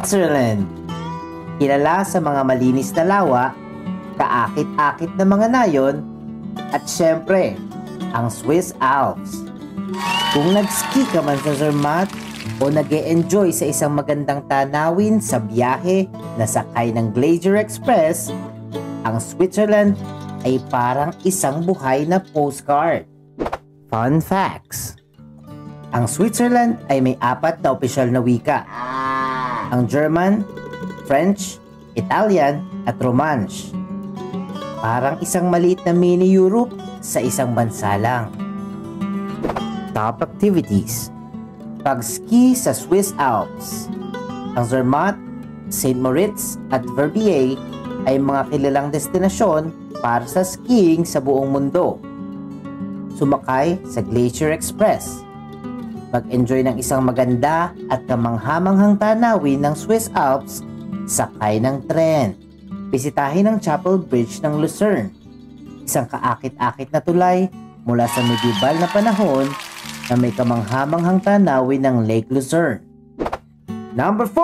Switzerland. Kilala sa mga malinis na lawa, kaakit-akit na mga nayon, at syempre, ang Swiss Alps. Kung nag-ski ka man sa Zermatt o nag-e-enjoy sa isang magandang tanawin sa biyahe na sakay ng Glacier Express, ang Switzerland ay parang isang buhay na postcard. Fun facts: ang Switzerland ay may 4 na opisyal na wika. Ang German, French, Italian at Romansh. Parang isang maliit na mini Europe sa isang bansa lang. Top activities: pag-ski sa Swiss Alps. Ang Zermatt, St. Moritz at Verbier ay mga kilalang destinasyon para sa skiing sa buong mundo. Sumakay sa Glacier Express. Mag-enjoy ng isang maganda at kamanghamanghang tanawin ng Swiss Alps, sakay ng tren. Bisitahin ang Chapel Bridge ng Lucerne, isang kaakit-akit na tulay mula sa medieval na panahon na may kamanghamanghang tanawin ng Lake Lucerne. Number 4.